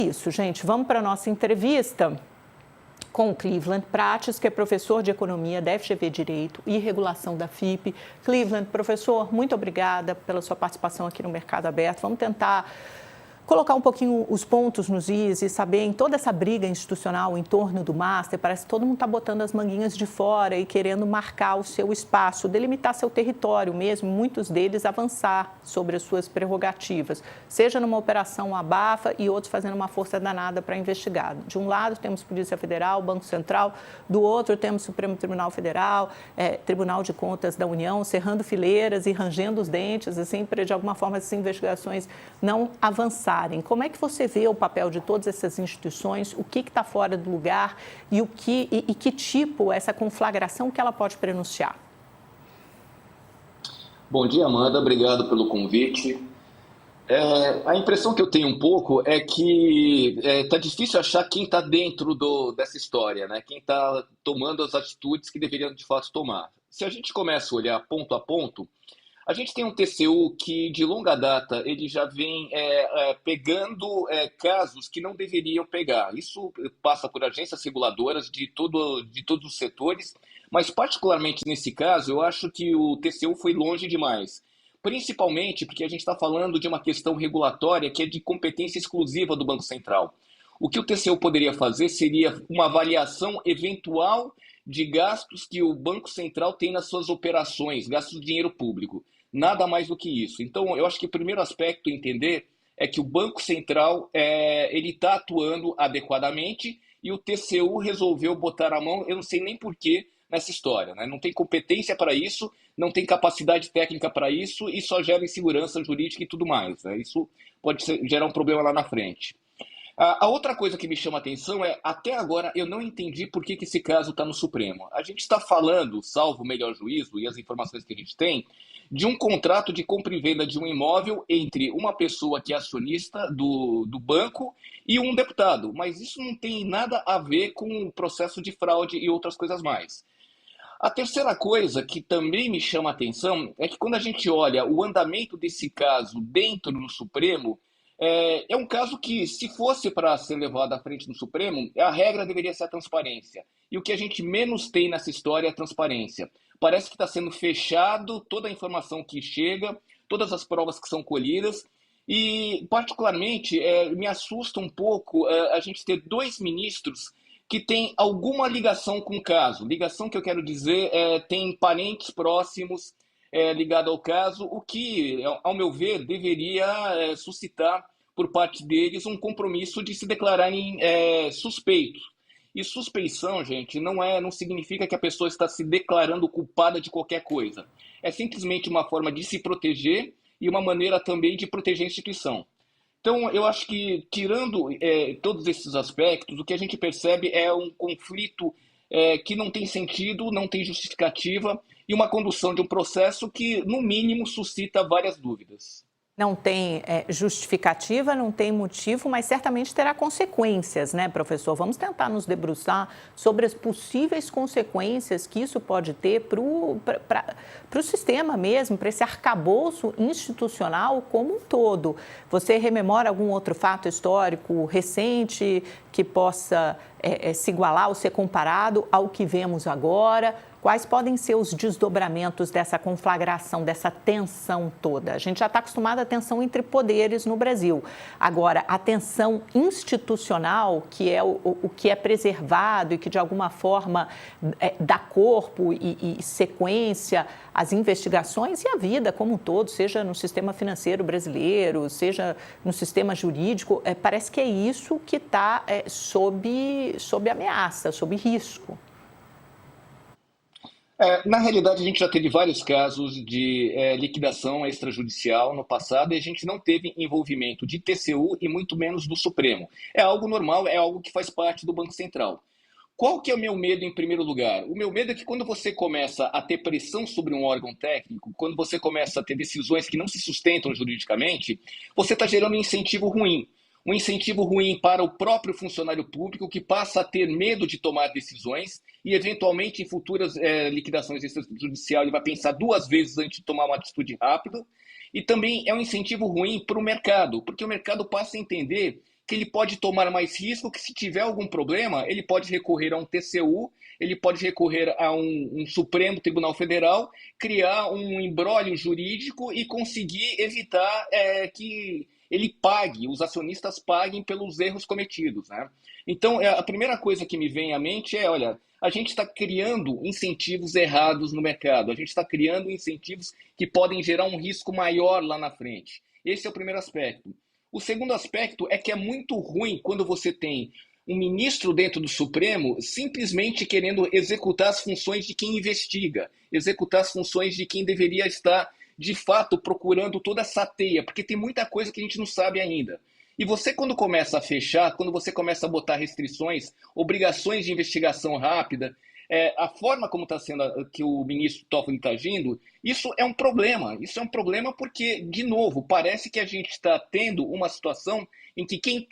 Isso, gente, vamos para a nossa entrevista com o Cleveland Prates, que é professor de Economia da FGV Direito e Regulação da FIP. Cleveland, professor, muito obrigada pela sua participação aqui no Mercado Aberto. Vamos tentar colocar um pouquinho os pontos nos is e saber, em toda essa briga institucional em torno do Master, parece que todo mundo está botando as manguinhas de fora e querendo marcar o seu espaço, delimitar seu território mesmo, muitos deles avançar sobre as suas prerrogativas, seja numa operação abafa e outros fazendo uma força danada para investigar. De um lado temos Polícia Federal, Banco Central, do outro temos Supremo Tribunal Federal, Tribunal de Contas da União, cerrando fileiras e rangendo os dentes, assim, para de alguma forma essas investigações não avançarem. Como é que você vê o papel de todas essas instituições, o que está fora do lugar e que tipo essa conflagração que ela pode prenunciar? Bom dia, Amanda. Obrigado pelo convite. A impressão que eu tenho um pouco é que está difícil achar quem está dentro dessa história, né? Quem está tomando as atitudes que deveriam de fato tomar. Se a gente começa a olhar ponto a ponto, a gente tem um TCU que, de longa data, ele já vem pegando casos que não deveriam pegar. Isso passa por agências reguladoras de todos os setores, mas, particularmente nesse caso, eu acho que o TCU foi longe demais. Principalmente porque a gente está falando de uma questão regulatória que é de competência exclusiva do Banco Central. O que o TCU poderia fazer seria uma avaliação eventual de gastos que o Banco Central tem nas suas operações, gastos de dinheiro público. Nada mais do que isso. Então, eu acho que o primeiro aspecto a entender é que o Banco Central ele está atuando adequadamente e o TCU resolveu botar a mão, eu não sei nem porquê, nessa história, né? Não tem competência para isso, não tem capacidade técnica para isso e só gera insegurança jurídica e tudo mais, né? Isso pode gerar um problema lá na frente. A outra coisa que me chama a atenção é, até agora, eu não entendi por que esse caso está no Supremo. A gente está falando, salvo o melhor juízo e as informações que a gente tem, de um contrato de compra e venda de um imóvel entre uma pessoa que é acionista do banco e um deputado. Mas isso não tem nada a ver com o processo de fraude e outras coisas mais. A terceira coisa que também me chama a atenção é que quando a gente olha o andamento desse caso dentro do Supremo, é um caso que, se fosse para ser levado à frente do Supremo, a regra deveria ser a transparência. E o que a gente menos tem nessa história é a transparência. Parece que está sendo fechado toda a informação que chega, todas as provas que são colhidas, e, particularmente, me assusta um pouco a gente ter dois ministros que têm alguma ligação com o caso. Ligação que eu quero dizer tem parentes próximos ligados ao caso, o que, ao meu ver, deveria suscitar por parte deles um compromisso de se declararem suspeitos. E suspeição, gente, não significa que a pessoa está se declarando culpada de qualquer coisa. É simplesmente uma forma de se proteger e uma maneira também de proteger a instituição. Então, eu acho que, tirando todos esses aspectos, o que a gente percebe é um conflito que não tem sentido, não tem justificativa e uma condução de um processo que, no mínimo, suscita várias dúvidas. Não tem justificativa, não tem motivo, mas certamente terá consequências, né, professor? Vamos tentar nos debruçar sobre as possíveis consequências que isso pode ter para o sistema mesmo, para esse arcabouço institucional como um todo. Você rememora algum outro fato histórico recente que possa se igualar ou ser comparado ao que vemos agora? Quais podem ser os desdobramentos dessa conflagração, dessa tensão toda? A gente já está acostumado à tensão entre poderes no Brasil. Agora, a tensão institucional, que é o que é preservado e que, de alguma forma, dá corpo e sequência às investigações e à vida como um todo, seja no sistema financeiro brasileiro, seja no sistema jurídico, parece que é isso que está sob ameaça, sob risco. Na realidade, a gente já teve vários casos de liquidação extrajudicial no passado e a gente não teve envolvimento de TCU e muito menos do Supremo. É algo normal, é algo que faz parte do Banco Central. Qual que é o meu medo em primeiro lugar? O meu medo é que quando você começa a ter pressão sobre um órgão técnico, quando você começa a ter decisões que não se sustentam juridicamente, você está gerando um incentivo ruim. Um incentivo ruim para o próprio funcionário público que passa a ter medo de tomar decisões e, eventualmente, em futuras liquidações extrajudiciais, ele vai pensar duas vezes antes de tomar uma atitude rápida. E também é um incentivo ruim para o mercado, porque o mercado passa a entender que ele pode tomar mais risco, que se tiver algum problema, ele pode recorrer a um TCU, ele pode recorrer a um Supremo Tribunal Federal, criar um imbróglio jurídico e conseguir evitar que ele pague, os acionistas paguem pelos erros cometidos, né? Então, a primeira coisa que me vem à mente é, olha, a gente está criando incentivos errados no mercado, a gente está criando incentivos que podem gerar um risco maior lá na frente. Esse é o primeiro aspecto. O segundo aspecto é que é muito ruim quando você tem um ministro dentro do Supremo simplesmente querendo executar as funções de quem investiga, executar as funções de quem deveria estar, de fato, procurando toda essa teia, porque tem muita coisa que a gente não sabe ainda. E você, quando começa a fechar, quando você começa a botar restrições, obrigações de investigação rápida, a forma como está sendo que o ministro Toffoli está agindo, isso é um problema. Isso é um problema porque, de novo, parece que a gente está tendo uma situação em que quem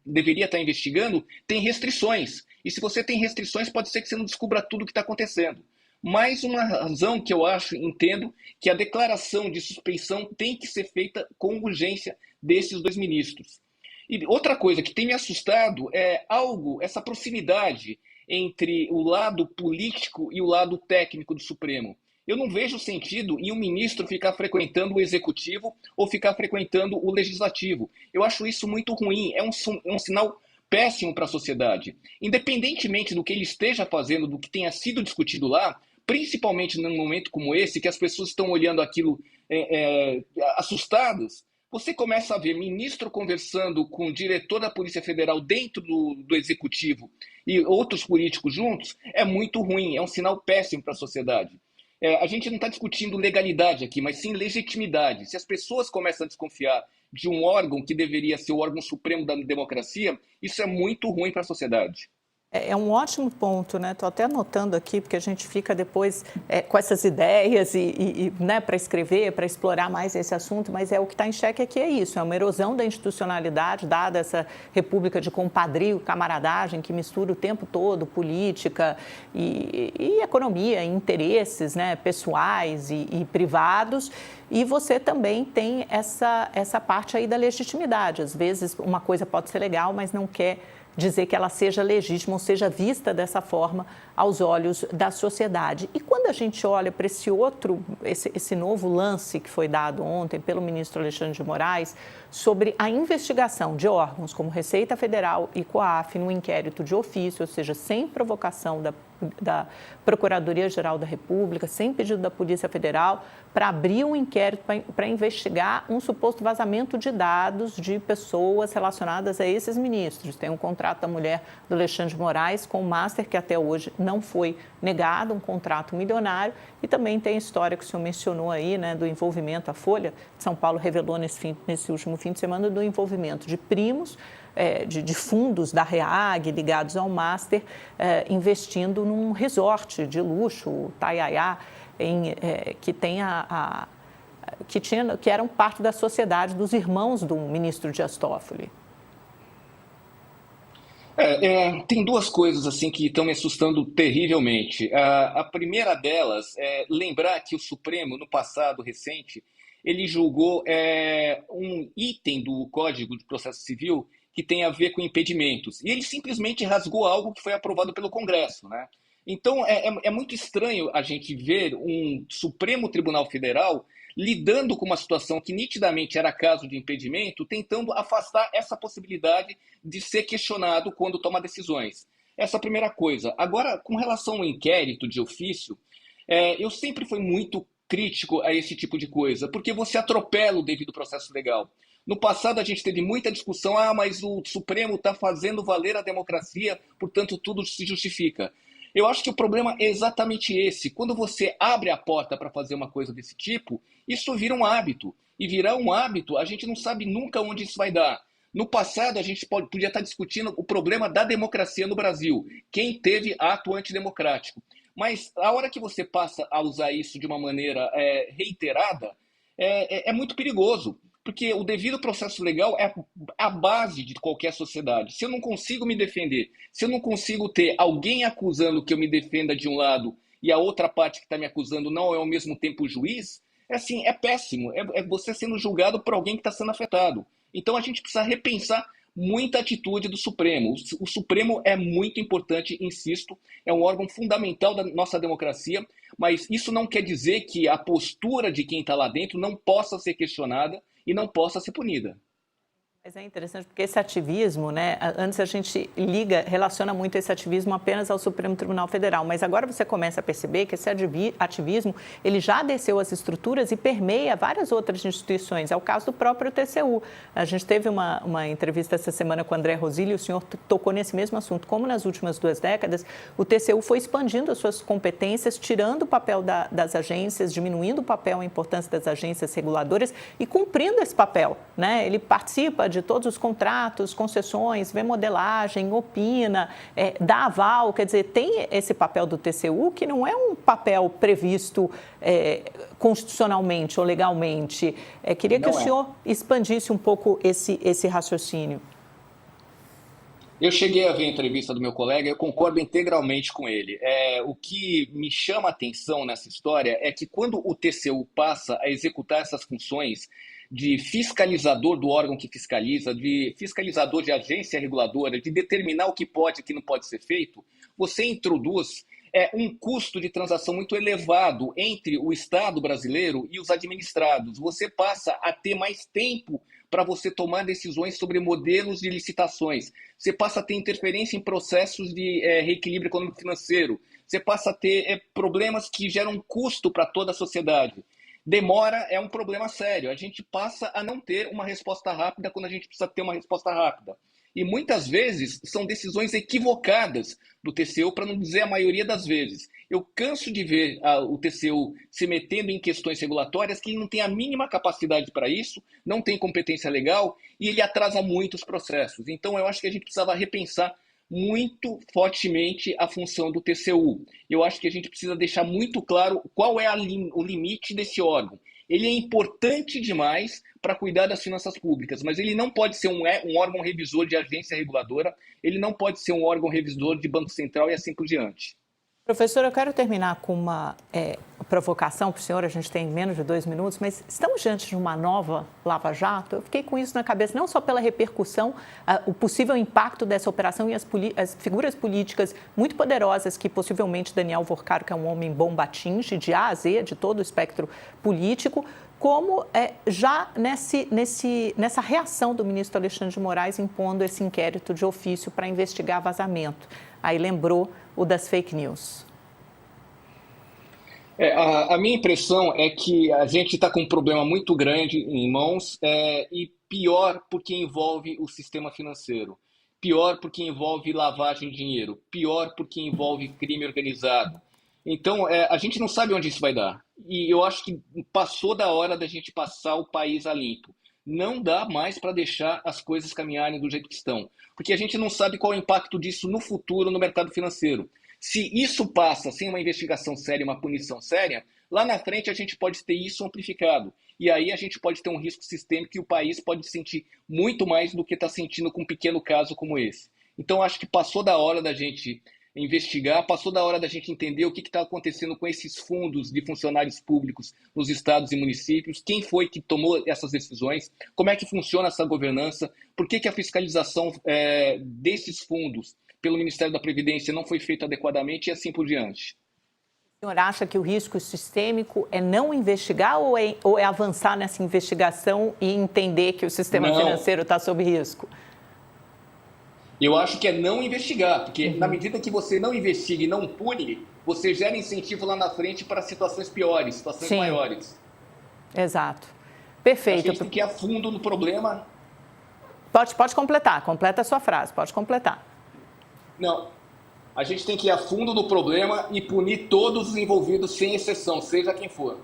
deveria estar investigando tem restrições. E se você tem restrições, pode ser que você não descubra tudo o que está acontecendo. Mais uma razão que eu entendo que a declaração de suspeição tem que ser feita com urgência desses dois ministros. E outra coisa que tem me assustado é essa proximidade entre o lado político e o lado técnico do Supremo. Eu não vejo sentido em um ministro ficar frequentando o executivo ou ficar frequentando o legislativo. Eu acho isso muito ruim, é um sinal péssimo para a sociedade. Independentemente do que ele esteja fazendo, do que tenha sido discutido lá, principalmente num momento como esse, que as pessoas estão olhando aquilo assustadas, você começa a ver ministro conversando com o diretor da Polícia Federal dentro do executivo e outros políticos juntos, é muito ruim, é um sinal péssimo para a sociedade. A gente não está discutindo legalidade aqui, mas sim legitimidade. Se as pessoas começam a desconfiar de um órgão que deveria ser o órgão supremo da democracia, isso é muito ruim para a sociedade. É um ótimo ponto, né? Estou até anotando aqui, porque a gente fica depois com essas ideias né, para escrever, para explorar mais esse assunto, mas o que está em xeque aqui é isso, é uma erosão da institucionalidade, dada essa república de compadrio, camaradagem, que mistura o tempo todo política e economia, interesses, né, pessoais e privados. E você também tem essa parte aí da legitimidade. Às vezes uma coisa pode ser legal, mas não quer dizer que ela seja legítima ou seja vista dessa forma aos olhos da sociedade. E quando a gente olha para esse novo lance que foi dado ontem pelo ministro Alexandre de Moraes sobre a investigação de órgãos como Receita Federal e COAF no inquérito de ofício, ou seja, sem provocação da Procuradoria-Geral da República, sem pedido da Polícia Federal, para abrir um inquérito para investigar um suposto vazamento de dados de pessoas relacionadas a esses ministros. Tem um contrato da mulher do Alexandre de Moraes com o Master, que até hoje não foi negado, um contrato milionário, e também tem a história que o senhor mencionou aí, né, do envolvimento, a Folha de São Paulo revelou nesse último fim de semana, do envolvimento de primos, de fundos da REAG ligados ao Master, investindo num resort de luxo, o Taiaiá, que eram parte da sociedade dos irmãos do ministro Dias Toffoli. Tem duas coisas assim que estão me assustando terrivelmente. A primeira delas é lembrar que o Supremo, no passado recente, ele julgou um item do Código de Processo Civil que tem a ver com impedimentos. E ele simplesmente rasgou algo que foi aprovado pelo Congresso, né? Então, é muito estranho a gente ver um Supremo Tribunal Federal lidando com uma situação que nitidamente era caso de impedimento, tentando afastar essa possibilidade de ser questionado quando toma decisões. Essa é a primeira coisa. Agora, com relação ao inquérito de ofício, eu sempre fui muito crítico a esse tipo de coisa, porque você atropela o devido processo legal. No passado, a gente teve muita discussão, mas o Supremo está fazendo valer a democracia, portanto, tudo se justifica. Eu acho que o problema é exatamente esse. Quando você abre a porta para fazer uma coisa desse tipo, isso vira um hábito. E virar um hábito, a gente não sabe nunca onde isso vai dar. No passado, a gente podia estar discutindo o problema da democracia no Brasil. Quem teve ato antidemocrático. Mas a hora que você passa a usar isso de uma maneira reiterada, é muito perigoso. Porque o devido processo legal é a base de qualquer sociedade. Se eu não consigo me defender, se eu não consigo ter alguém acusando que eu me defenda de um lado e a outra parte que está me acusando não é ao mesmo tempo o juiz, é péssimo. É você sendo julgado por alguém que está sendo afetado. Então a gente precisa repensar muita atitude do Supremo. O Supremo é muito importante, insisto, é um órgão fundamental da nossa democracia, mas isso não quer dizer que a postura de quem está lá dentro não possa ser questionada e não possa ser punida. Mas é interessante porque esse ativismo, né, antes a gente relaciona muito esse ativismo apenas ao Supremo Tribunal Federal, mas agora você começa a perceber que esse ativismo, ele já desceu as estruturas e permeia várias outras instituições. É o caso do próprio TCU. A gente teve uma entrevista essa semana com o André Rosilli e o senhor tocou nesse mesmo assunto. Como nas últimas 2 décadas, o TCU foi expandindo as suas competências, tirando o papel das agências, diminuindo o papel e a importância das agências reguladoras e cumprindo esse papel, né? Ele participa de todos os contratos, concessões, vê modelagem, opina, dá aval, quer dizer, tem esse papel do TCU que não é um papel previsto constitucionalmente ou legalmente. Queria que o senhor expandisse um pouco esse raciocínio. Eu cheguei a ver a entrevista do meu colega, eu concordo integralmente com ele. O que me chama a atenção nessa história é que quando o TCU passa a executar essas funções de fiscalizador do órgão que fiscaliza, de fiscalizador de agência reguladora, de determinar o que pode e o que não pode ser feito, você introduz um custo de transação muito elevado entre o Estado brasileiro e os administrados. Você passa a ter mais tempo para você tomar decisões sobre modelos de licitações. Você passa a ter interferência em processos de reequilíbrio econômico-financeiro. Você passa a ter problemas que geram custo para toda a sociedade. Demora é um problema sério. A gente passa a não ter uma resposta rápida quando a gente precisa ter uma resposta rápida. E muitas vezes são decisões equivocadas do TCU, para não dizer a maioria das vezes. Eu canso de ver o TCU se metendo em questões regulatórias que ele não tem a mínima capacidade para isso, não tem competência legal e ele atrasa muito os processos. Então eu acho que a gente precisava repensar muito fortemente a função do TCU. Eu acho que a gente precisa deixar muito claro qual é o limite desse órgão. Ele é importante demais para cuidar das finanças públicas, mas ele não pode ser um órgão revisor de agência reguladora, ele não pode ser um órgão revisor de Banco Central e assim por diante. Professor, eu quero terminar com uma provocação para o senhor, a gente tem menos de 2 minutos, mas estamos diante de uma nova Lava Jato? Eu fiquei com isso na cabeça, não só pela repercussão, o possível impacto dessa operação e as figuras políticas muito poderosas que possivelmente Daniel Vorcaro, que é um homem bomba, atinge de A a Z, de todo o espectro político, como já nessa reação do ministro Alexandre de Moraes impondo esse inquérito de ofício para investigar vazamento. Aí lembrou o das fake news. A minha impressão é que a gente está com um problema muito grande em mãos e pior porque envolve o sistema financeiro, pior porque envolve lavagem de dinheiro, pior porque envolve crime organizado. Então, a gente não sabe onde isso vai dar. E eu acho que passou da hora da gente passar o país a limpo. Não dá mais para deixar as coisas caminharem do jeito que estão. Porque a gente não sabe qual é o impacto disso no futuro no mercado financeiro. Se isso passa sem uma investigação séria, uma punição séria, lá na frente a gente pode ter isso amplificado. E aí a gente pode ter um risco sistêmico que o país pode sentir muito mais do que está sentindo com um pequeno caso como esse. Então, acho que passou da hora da gente investigar, passou da hora da gente entender o que está acontecendo com esses fundos de funcionários públicos nos estados e municípios, quem foi que tomou essas decisões, como é que funciona essa governança, por que a fiscalização desses fundos pelo Ministério da Previdência não foi feita adequadamente e assim por diante. O senhor acha que o risco sistêmico é não investigar ou é avançar nessa investigação e entender que o sistema financeiro está sob risco? Eu acho que é não investigar, porque na medida que você não investiga e não pune, você gera incentivo lá na frente para situações piores, situações maiores. Exato. Perfeito. A gente tem que ir a fundo no problema. Pode completar, completa a sua frase, pode completar. Não, a gente tem que ir a fundo no problema e punir todos os envolvidos sem exceção, seja quem for.